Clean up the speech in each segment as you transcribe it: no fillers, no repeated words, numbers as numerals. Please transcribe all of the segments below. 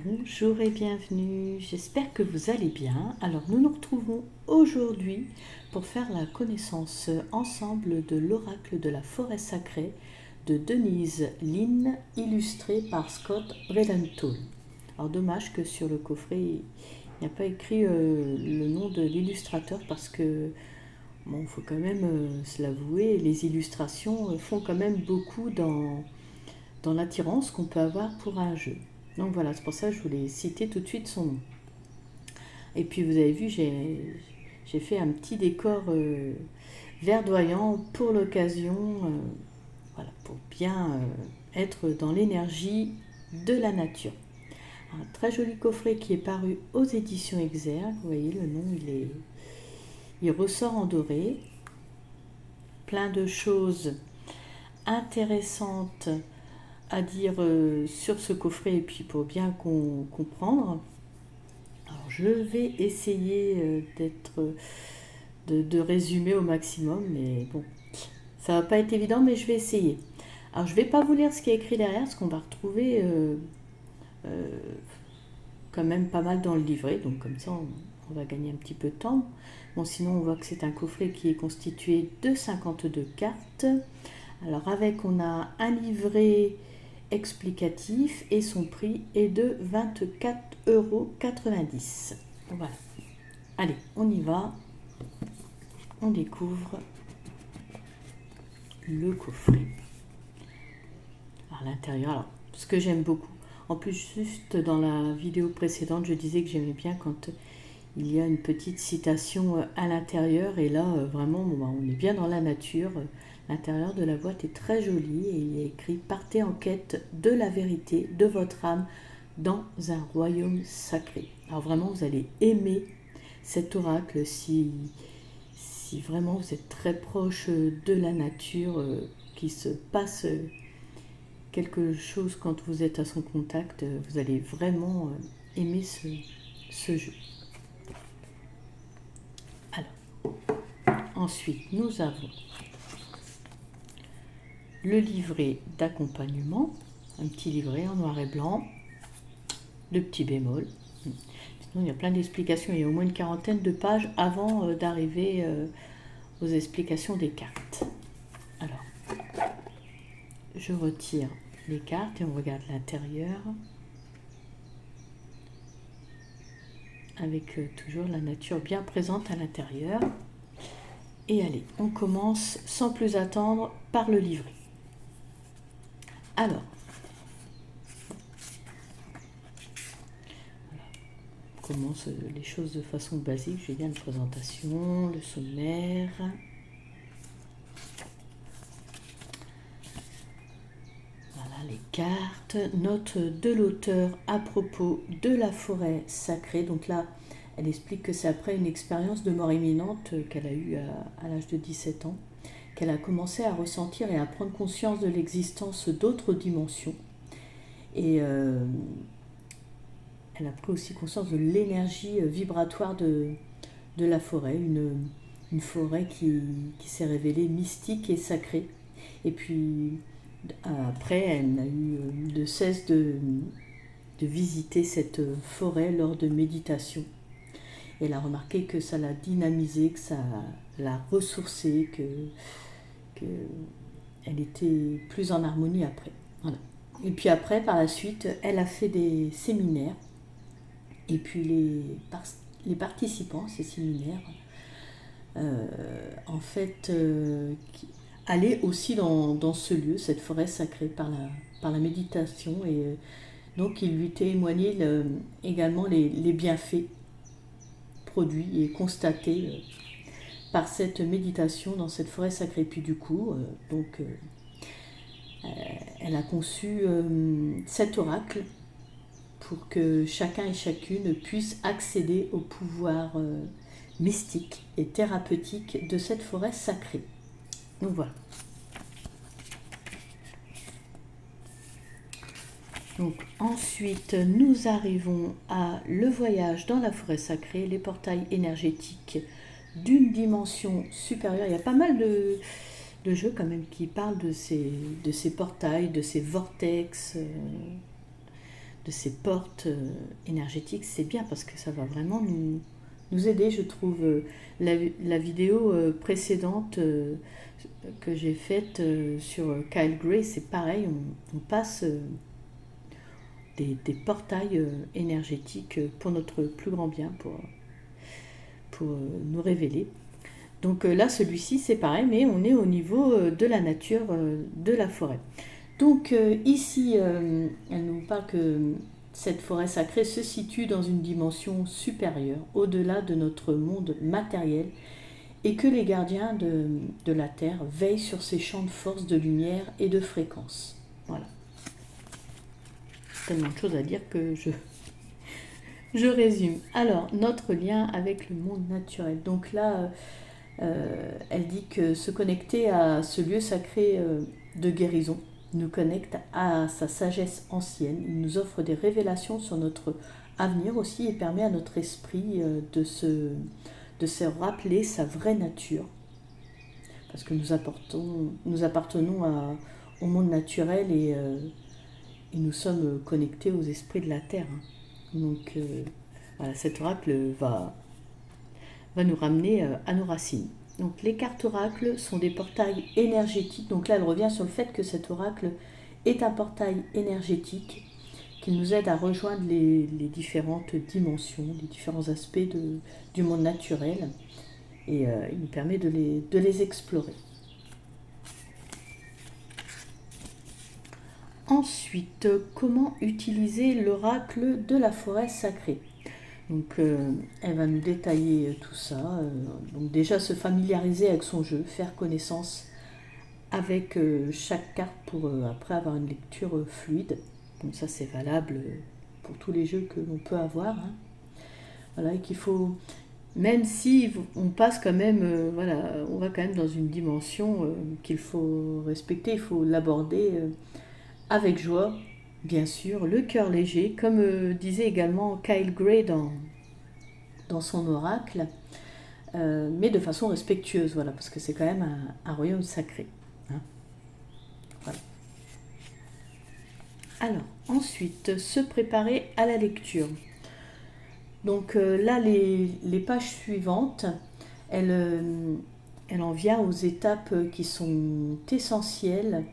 Bonjour et bienvenue, j'espère que vous allez bien. Alors nous nous retrouvons aujourd'hui pour faire la connaissance ensemble de l'oracle de la forêt sacrée de Denise Linn, illustré par Scott Bredinton. Alors dommage que sur le coffret il n'y a pas écrit le nom de l'illustrateur parce que bon, faut quand même se l'avouer, les illustrations font quand même beaucoup dans l'attirance qu'on peut avoir pour un jeu. Donc voilà, c'est pour ça que je voulais citer tout de suite son nom. Et puis vous avez vu, j'ai fait un petit décor verdoyant pour l'occasion, voilà, pour bien être dans l'énergie de la nature. Un très joli coffret qui est paru aux éditions Exergue. Vous voyez, le nom, il ressort en doré. Plein de choses intéressantes à dire sur ce coffret et puis pour bien comprendre. Alors je vais essayer de résumer au maximum, mais bon, ça va pas être évident, mais je vais essayer. Alors je vais pas vous lire ce qui est écrit derrière, parce qu'on va retrouver euh, quand même pas mal dans le livret, donc comme ça on va gagner un petit peu de temps. Bon, sinon on voit que c'est un coffret qui est constitué de 52 cartes. Alors avec, on a un livret explicatif et son prix est de 24,90 €. Voilà. Allez, on y va. On découvre le coffret. Alors l'intérieur, alors, ce que j'aime beaucoup. En plus, juste dans la vidéo précédente, je disais que j'aimais bien quand il y a une petite citation à l'intérieur. Et là, vraiment, on est bien dans la nature. L'intérieur de la boîte est très joli et il est écrit « Partez en quête de la vérité de votre âme dans un royaume sacré ». Alors vraiment, vous allez aimer cet oracle si vraiment vous êtes très proche de la nature, qu'il se passe quelque chose quand vous êtes à son contact, vous allez vraiment aimer ce jeu. Alors, ensuite, nous avons le livret d'accompagnement, un petit livret en noir et blanc, le petit bémol. Sinon, il y a plein d'explications, il y a au moins une quarantaine de pages avant d'arriver aux explications des cartes. Alors, je retire les cartes et on regarde l'intérieur avec toujours la nature bien présente à l'intérieur. Et allez, on commence sans plus attendre par le livret. Alors, on commence les choses de façon basique. J'ai bien une présentation, le sommaire. Voilà les cartes. Note de l'auteur à propos de la forêt sacrée. Donc là, elle explique que c'est après une expérience de mort imminente qu'elle a eue à l'âge de 17 ans, qu'elle a commencé à ressentir et à prendre conscience de l'existence d'autres dimensions. Et elle a pris aussi conscience de l'énergie vibratoire de la forêt, une forêt qui s'est révélée mystique et sacrée. Et puis après, elle n'a eu de cesse de visiter cette forêt lors de méditation. Et elle a remarqué que ça l'a dynamisée, que ça l'a ressourcée, qu'elle était plus en harmonie après. Voilà. Et puis après, par la suite, elle a fait des séminaires. Et puis les participants à ces séminaires, en fait, allaient aussi dans ce lieu, cette forêt sacrée, par la méditation. Et donc, ils lui témoignaient également les bienfaits produits et constatés par cette méditation dans cette forêt sacrée. Puis du coup, elle a conçu cet oracle pour que chacun et chacune puisse accéder au pouvoir mystique et thérapeutique de cette forêt sacrée. Donc voilà. Donc ensuite, nous arrivons à le voyage dans la forêt sacrée, les portails énergétiques d'une dimension supérieure. Il y a pas mal de jeux quand même qui parlent de ces portails, de ces vortex, de ces portes énergétiques, c'est bien parce que ça va vraiment nous aider, je trouve. La vidéo précédente que j'ai faite sur Kyle Gray, c'est pareil, on passe des portails énergétiques pour notre plus grand bien, pour nous révéler. Donc là, celui-ci, c'est pareil, mais on est au niveau de la nature, de la forêt. Donc ici, elle nous parle que cette forêt sacrée se situe dans une dimension supérieure, au-delà de notre monde matériel, et que les gardiens de la Terre veillent sur ces champs de force, de lumière et de fréquence. Voilà. Tellement de choses à dire que je résume. Alors, notre lien avec le monde naturel. Donc là, elle dit que se connecter à ce lieu sacré de guérison nous connecte à sa sagesse ancienne. Il nous offre des révélations sur notre avenir aussi et permet à notre esprit de se rappeler sa vraie nature. Parce que nous appartenons au monde naturel et nous sommes connectés aux esprits de la Terre. Donc voilà, cet oracle va nous ramener à nos racines. Donc les cartes oracles sont des portails énergétiques. Donc là, elle revient sur le fait que cet oracle est un portail énergétique qui nous aide à rejoindre les différentes dimensions, les différents aspects du monde naturel. Et il nous permet de les explorer. Ensuite, comment utiliser l'oracle de la forêt sacrée? Donc, elle va nous détailler tout ça. Donc, déjà se familiariser avec son jeu, faire connaissance avec chaque carte pour après avoir une lecture fluide. Donc, ça, c'est valable pour tous les jeux que l'on peut avoir. Hein. Voilà, et qu'il faut, même si on passe quand même, voilà, on va quand même dans une dimension qu'il faut respecter, il faut l'aborder avec joie. Bien sûr, le cœur léger, comme disait également Kyle Gray dans son oracle, mais de façon respectueuse, voilà, parce que c'est quand même un royaume sacré. Hein. Voilà. Alors, ensuite, se préparer à la lecture. Donc là, les pages suivantes, elle en vient aux étapes qui sont essentielles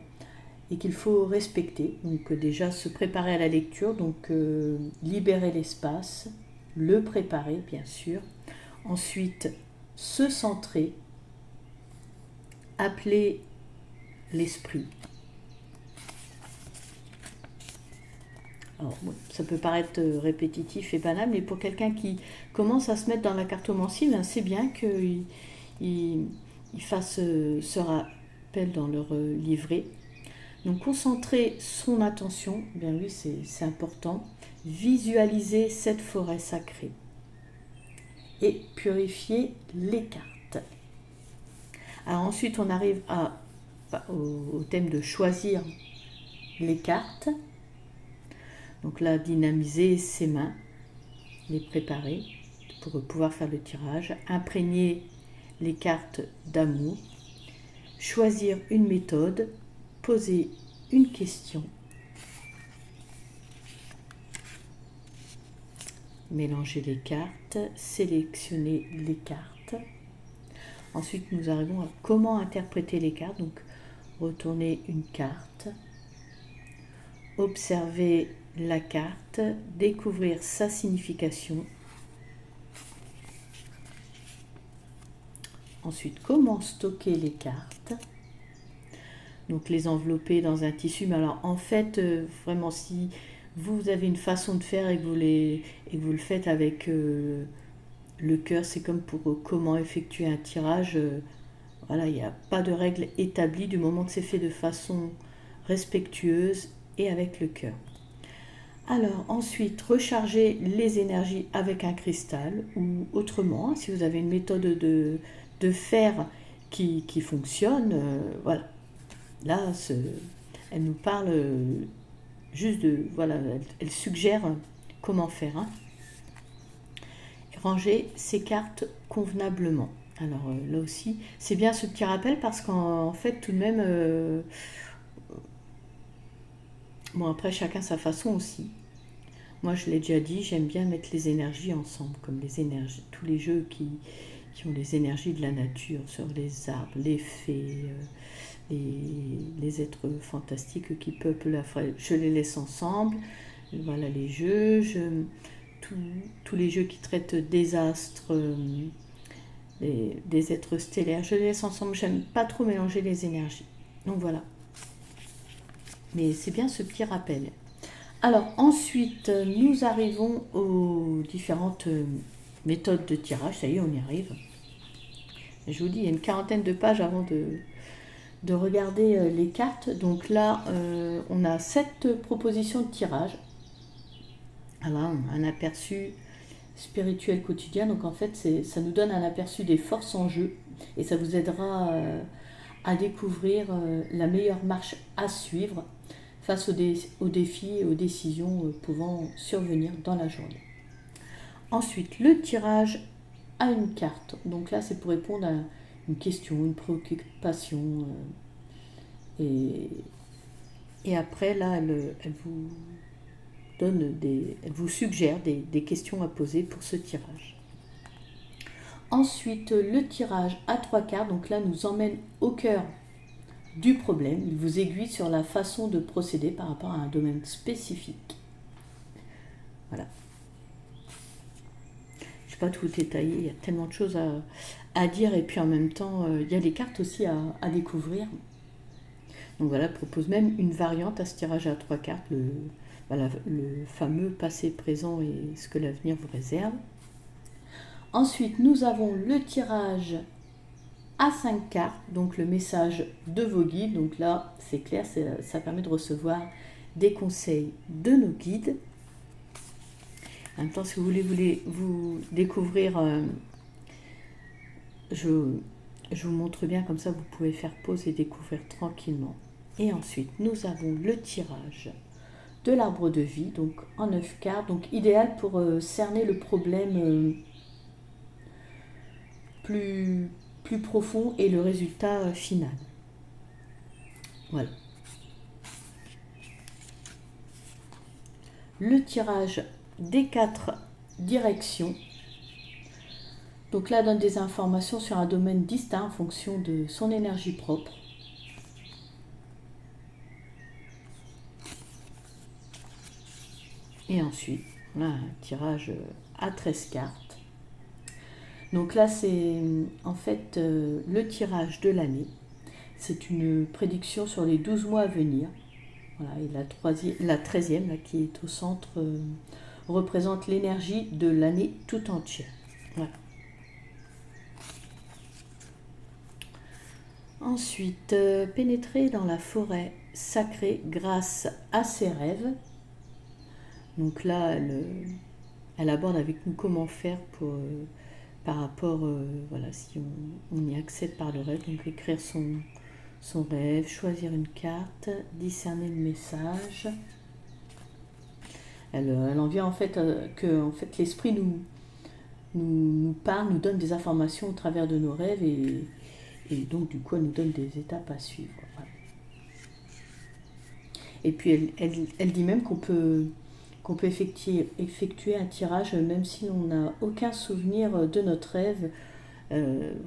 et qu'il faut respecter. Donc déjà se préparer à la lecture, donc libérer l'espace, le préparer bien sûr. Ensuite se centrer, appeler l'esprit. Alors, ça peut paraître répétitif et banal, mais pour quelqu'un qui commence à se mettre dans la cartomancie, c'est bien qu'il fasse ce rappel dans leur livret. Donc concentrer son attention, bien oui, c'est important. Visualiser cette forêt sacrée et purifier les cartes. Alors ensuite, on arrive au thème de choisir les cartes. Donc là, dynamiser ses mains, les préparer pour pouvoir faire le tirage, imprégner les cartes d'amour, choisir une méthode, poser une question, mélanger les cartes, sélectionner les cartes. Ensuite, nous arrivons à comment interpréter les cartes. Donc, retourner une carte, observer la carte, découvrir sa signification. Ensuite, comment stocker les cartes. Donc les envelopper dans un tissu. Mais alors en fait, vraiment, si vous avez une façon de faire et que vous le faites avec le cœur, c'est comme pour comment effectuer un tirage. Voilà, il n'y a pas de règle établie du moment que c'est fait de façon respectueuse et avec le cœur. Alors ensuite, recharger les énergies avec un cristal ou autrement, si vous avez une méthode de faire qui fonctionne, voilà. Là, elle nous parle juste de, voilà, elle suggère comment faire. Hein. Ranger ses cartes convenablement. Alors là aussi, c'est bien ce petit rappel parce qu'en fait, tout de même, bon après chacun sa façon aussi. Moi, je l'ai déjà dit, j'aime bien mettre les énergies ensemble, comme les énergies, tous les jeux qui ont les énergies de la nature, sur les arbres, les fées, les êtres fantastiques qui peuplent la forêt. Je les laisse ensemble. Voilà les jeux. Tous, tous les jeux qui traitent des astres, des êtres stellaires, je les laisse ensemble. J'aime pas trop mélanger les énergies. Donc voilà. Mais c'est bien ce petit rappel. Alors ensuite, nous arrivons aux différentes méthodes de tirage. Ça y est, on y arrive. Je vous dis, il y a une quarantaine de pages avant de regarder les cartes. Donc là, on a 7 propositions de tirage. Alors, un aperçu spirituel quotidien. Donc en fait, ça nous donne un aperçu des forces en jeu et ça vous aidera à découvrir la meilleure marche à suivre face aux défis et aux décisions pouvant survenir dans la journée. Ensuite, le tirage à une carte. Donc là, c'est pour répondre à une question, une préoccupation. Et après, là, elle vous elle vous suggère des questions à poser pour ce tirage. Ensuite, le tirage à 3 cartes, donc là, nous emmène au cœur du problème. Il vous aiguille sur la façon de procéder par rapport à un domaine spécifique. Voilà. Je ne vais pas tout détailler, il y a tellement de choses à dire et puis en même temps, il y a les cartes aussi à découvrir. Donc voilà, propose même une variante à ce tirage à 3 cartes, le fameux passé, présent et ce que l'avenir vous réserve. Ensuite, nous avons le tirage à 5 cartes, donc le message de vos guides. Donc là, c'est clair, ça permet de recevoir des conseils de nos guides. En même temps, si vous voulez vous découvrir, je vous montre bien, comme ça vous pouvez faire pause et découvrir tranquillement. Et ensuite, nous avons le tirage de l'arbre de vie, donc en 9 cartes, donc idéal pour cerner le problème plus profond et le résultat final. Voilà. Le tirage des 4 directions. Donc là, donne des informations sur un domaine distinct en fonction de son énergie propre. Et ensuite, on a un tirage à 13 cartes. Donc là, c'est en fait le tirage de l'année. C'est une prédiction sur les 12 mois à venir. Voilà, et la 13e, là, qui est au centre, représente l'énergie de l'année tout entière. Voilà. Ensuite, pénétrer dans la forêt sacrée grâce à ses rêves. Donc là, elle aborde avec nous comment faire par rapport, voilà, si on y accède par le rêve. Donc écrire son rêve, choisir une carte, discerner le message. Elle en vient en fait que en fait, l'esprit nous parle, nous donne des informations au travers de nos rêves et donc du coup elle nous donne des étapes à suivre. Voilà. Et puis elle dit même qu'on peut effectuer un tirage même si on n'a aucun souvenir de notre rêve.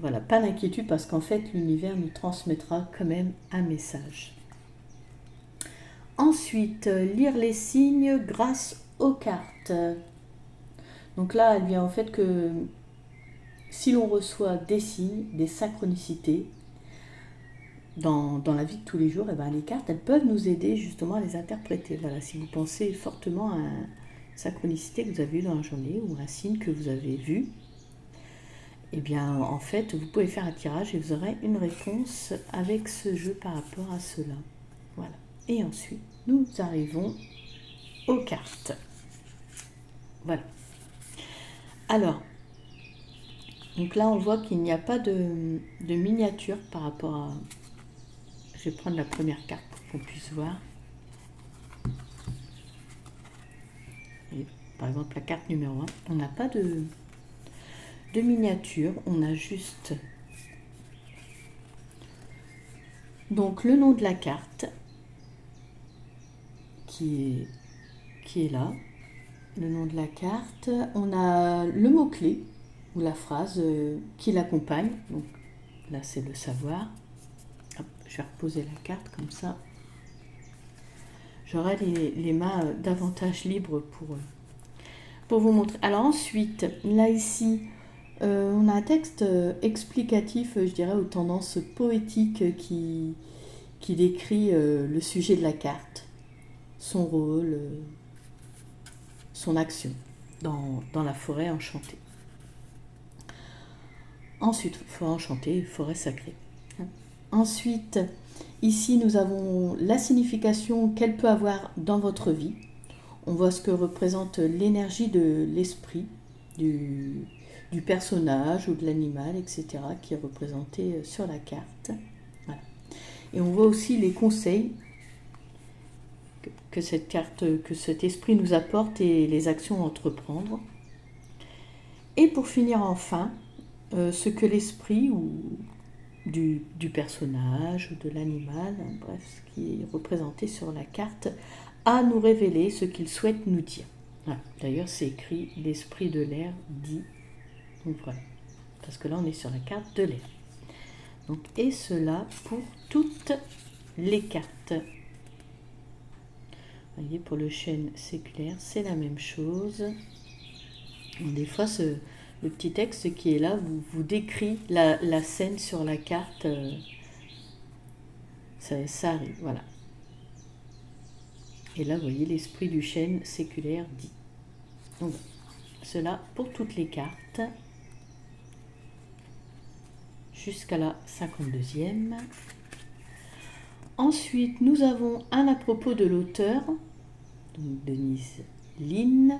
Voilà, pas d'inquiétude parce qu'en fait l'univers nous transmettra quand même un message. Ensuite, lire les signes grâce aux cartes. Donc là, elle vient au fait que si l'on reçoit des signes, des synchronicités dans la vie de tous les jours, et ben les cartes, elles peuvent nous aider justement à les interpréter. Voilà, si vous pensez fortement à une synchronicité que vous avez eue dans la journée ou un signe que vous avez vu, et bien en fait, vous pouvez faire un tirage et vous aurez une réponse avec ce jeu par rapport à cela. Voilà. Et ensuite, nous arrivons aux cartes. Voilà. Alors, donc là, on voit qu'il n'y a pas de miniature par rapport à... Je vais prendre la première carte pour qu'on puisse voir. Et, par exemple, la carte numéro 1, on n'a pas de miniature, on a juste... Donc, le nom de la carte qui est là. le nom de la carte. On a le mot-clé ou la phrase qui l'accompagne. Donc là, c'est le savoir. Hop, je vais reposer la carte comme ça. J'aurai les mains davantage libres pour vous montrer. Alors ensuite, là ici, on a un texte explicatif, je dirais, aux tendances poétiques qui décrit le sujet de la carte, son rôle, son action dans la forêt enchantée. Ensuite, forêt enchantée, forêt sacrée. Ensuite, ici, nous avons la signification qu'elle peut avoir dans votre vie. On voit ce que représente l'énergie de l'esprit, du personnage ou de l'animal, etc., qui est représenté sur la carte. Voilà. Et on voit aussi les conseils que cette carte, que cet esprit nous apporte et les actions à entreprendre. Et pour finir enfin, ce que l'esprit ou du personnage ou de l'animal, bref, ce qui est représenté sur la carte, à nous révéler ce qu'il souhaite nous dire. Voilà. D'ailleurs, c'est écrit l'esprit de l'air dit. Donc voilà, parce que là on est sur la carte de l'air. Donc, et cela pour toutes les cartes. Vous voyez, pour le chêne séculaire, c'est la même chose. Donc, des fois, le petit texte qui est là vous décrit la scène sur la carte. Ça arrive, voilà. Et là, vous voyez, l'esprit du chêne séculaire dit. Donc, cela pour toutes les cartes. Jusqu'à la 52e. Ensuite, nous avons un à propos de l'auteur, donc Denise Linn.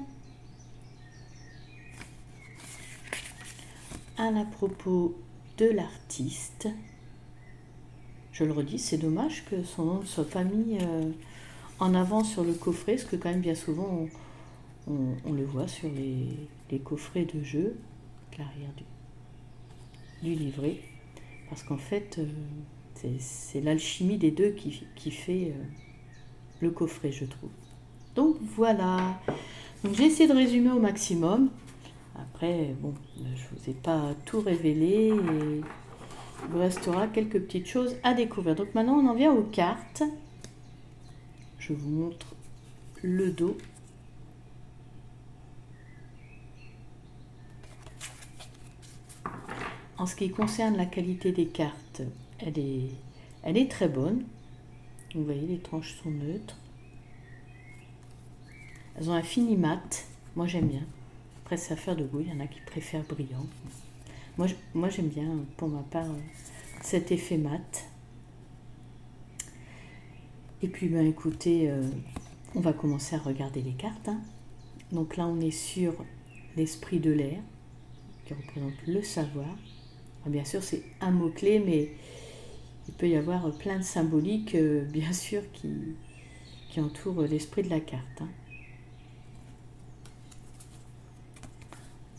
Un à propos de l'artiste. Je le redis, c'est dommage que son nom ne soit pas mis en avant sur le coffret, parce que quand même bien souvent on le voit sur les coffrets de jeux, l'arrière du livret, parce qu'en fait c'est l'alchimie des deux qui fait le coffret, je trouve. Donc voilà, donc j'ai essayé de résumer au maximum. Après, bon, je ne vous ai pas tout révélé et il vous restera quelques petites choses à découvrir. Donc maintenant, on en vient aux cartes. Je vous montre le dos. En ce qui concerne la qualité des cartes, elle est très bonne. Vous voyez, les tranches sont neutres. Elles ont un fini mat. Moi, j'aime bien. Après, c'est affaire de goût. Il y en a qui préfèrent brillant. Moi j'aime bien, pour ma part, cet effet mat. Et puis, ben, écoutez, on va commencer à regarder les cartes. Hein. Donc là, on est sur l'esprit de l'air, qui représente le savoir. Alors, bien sûr, c'est un mot-clé, mais il peut y avoir plein de symboliques, bien sûr, qui entourent l'esprit de la carte. Hein.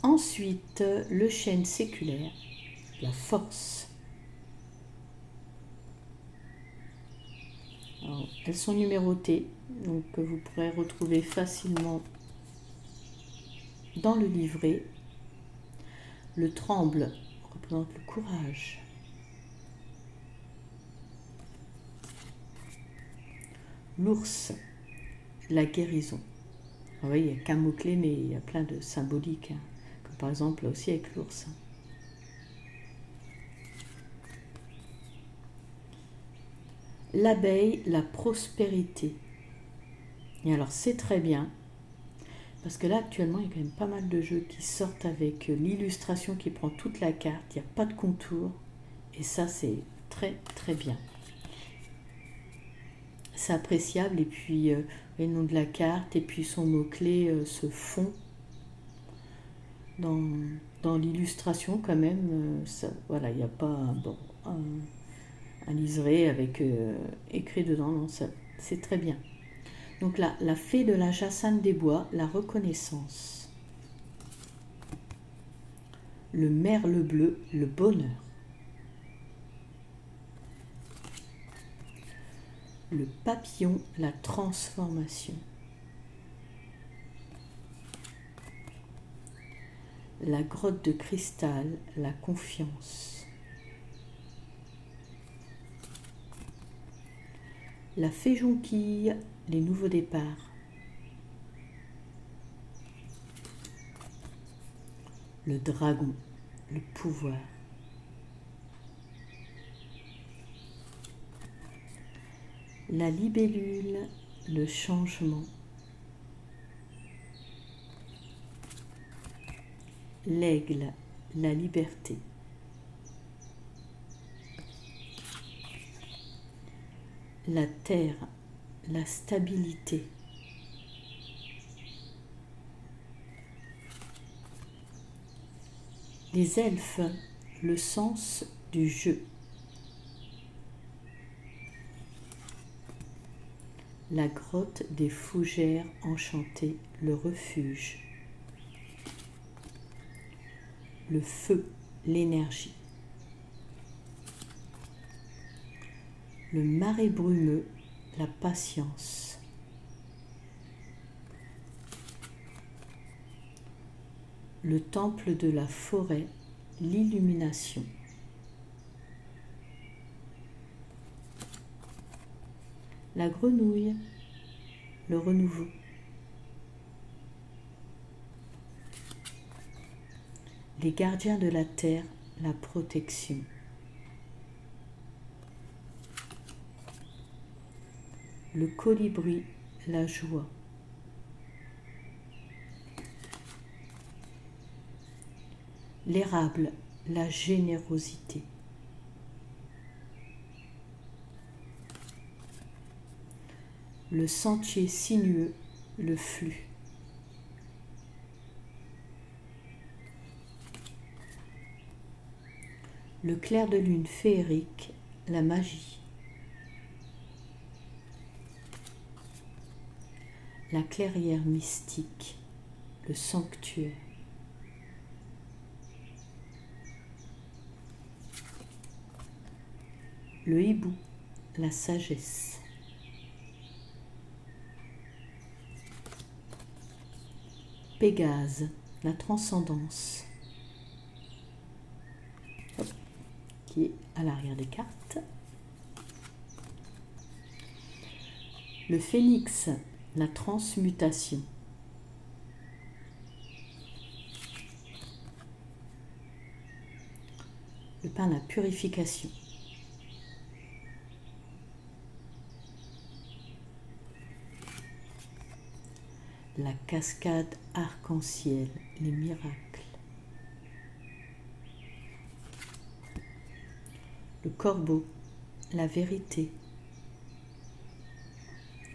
Ensuite, le chêne séculaire, la force. Alors, elles sont numérotées, donc vous pourrez retrouver facilement dans le livret. Le tremble représente le courage. L'ours, la guérison. Vous voyez, il n'y a qu'un mot-clé, mais il y a plein de symboliques. Hein. Comme par exemple, là aussi avec l'ours. L'abeille, la prospérité. Et alors, c'est très bien. Parce que là, actuellement, il y a quand même pas mal de jeux qui sortent avec l'illustration qui prend toute la carte. Il n'y a pas de contour. Et ça, c'est très, très bien. C'est appréciable. Et puis, le nom de la carte et puis son mot-clé se fond dans l'illustration quand même. Ça, voilà, il n'y a pas un liseré avec écrit dedans. Non, ça, c'est très bien. Donc là, la fée de la Jacinthe des Bois, la reconnaissance. Le merle bleu, le bonheur. Le papillon, la transformation. la grotte de cristal, la confiance. La fée jonquille, les nouveaux départs. Le dragon, le pouvoir. La libellule, le changement. L'aigle, la liberté. La terre, la stabilité. Les elfes, le sens du jeu. La grotte des fougères enchantées, le refuge. Le feu, l'énergie. Le marais brumeux, la patience. Le temple de la forêt, l'illumination. La grenouille, le renouveau. Les gardiens de la terre, la protection. Le colibri, la joie. L'érable, la générosité. Le sentier sinueux, le flux. Le clair de lune féerique, la magie. La clairière mystique, le sanctuaire. Le hibou, la sagesse. Pégase, la transcendance. Hop, qui est à l'arrière des cartes. Le phénix, la transmutation. Le pain, la purification. La cascade arc-en-ciel, les miracles. Le corbeau, la vérité.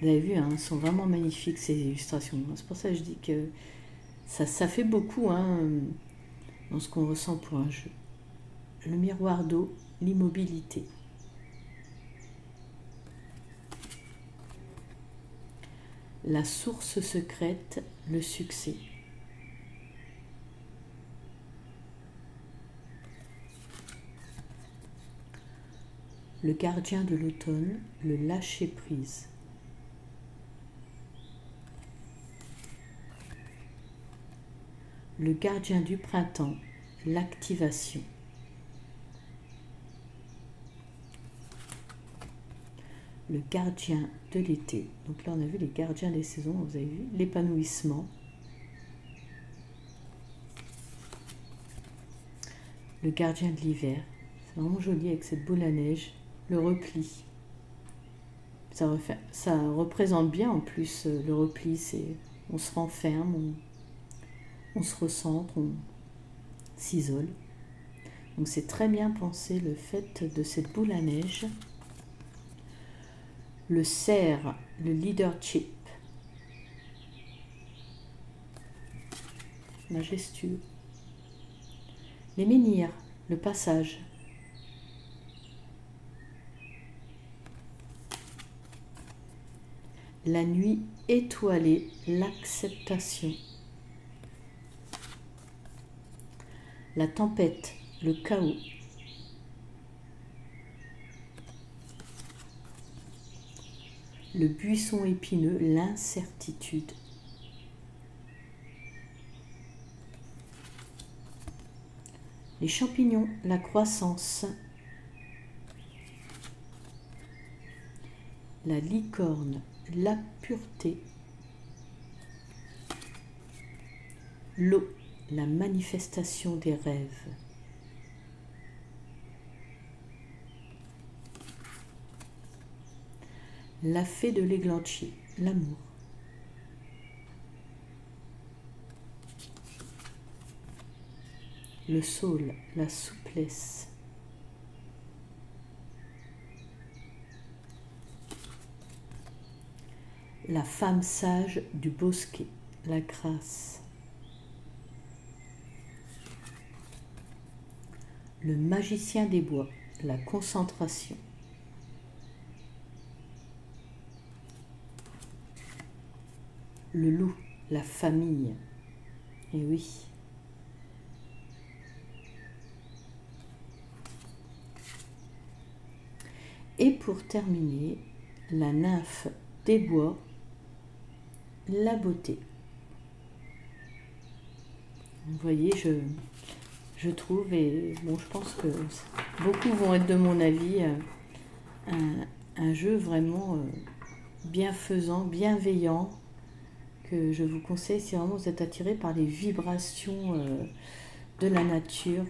Vous avez vu, hein, elles sont vraiment magnifiques ces illustrations. C'est pour ça que je dis que ça fait beaucoup dans ce qu'on ressent pour un jeu. Le miroir d'eau, l'immobilité. La source secrète, le succès. Le gardien de l'automne, le lâcher-prise. Le gardien du printemps, l'activation. Le gardien de l'été. Donc là, on a vu les gardiens des saisons, vous avez vu, l'épanouissement. Le gardien de l'hiver. C'est vraiment joli avec cette boule à neige. Le repli. Ça représente bien en plus le repli. On se renferme, on se recentre, on s'isole. Donc c'est très bien pensé le fait de cette boule à neige. Le cerf, le leadership. Majestueux. Les menhirs, le passage. La nuit étoilée, l'acceptation. La tempête, le chaos. Le buisson épineux, l'incertitude. Les champignons, la croissance. La licorne, la pureté. L'eau, la manifestation des rêves. La fée de l'églantier, l'amour. Le saule, la souplesse. La femme sage du bosquet, la grâce. Le magicien des bois, la concentration. Le loup, la famille. Et oui. Et pour terminer, la nymphe des bois, la beauté. Vous voyez, je trouve, et bon, je pense que beaucoup vont être de mon avis, un jeu vraiment bienfaisant, bienveillant, que je vous conseille si vraiment vous êtes attiré par les vibrations de la nature.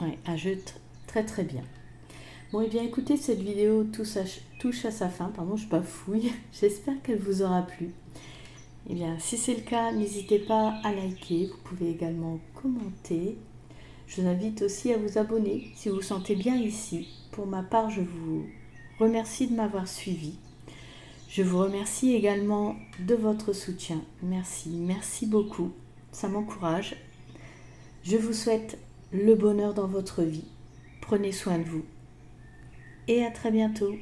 Ouais, un jeu très très bien. Bon, et bien écoutez, cette vidéo touche à sa fin, pardon, je bafouille. J'espère qu'elle vous aura plu. Eh bien, si c'est le cas, n'hésitez pas à liker, vous pouvez également commenter. Je vous invite aussi à vous abonner si vous vous sentez bien ici. Pour ma part, je vous remercie de m'avoir suivi. Je vous remercie également de votre soutien. Merci beaucoup. Ça m'encourage. Je vous souhaite le bonheur dans votre vie. Prenez soin de vous. Et à très bientôt.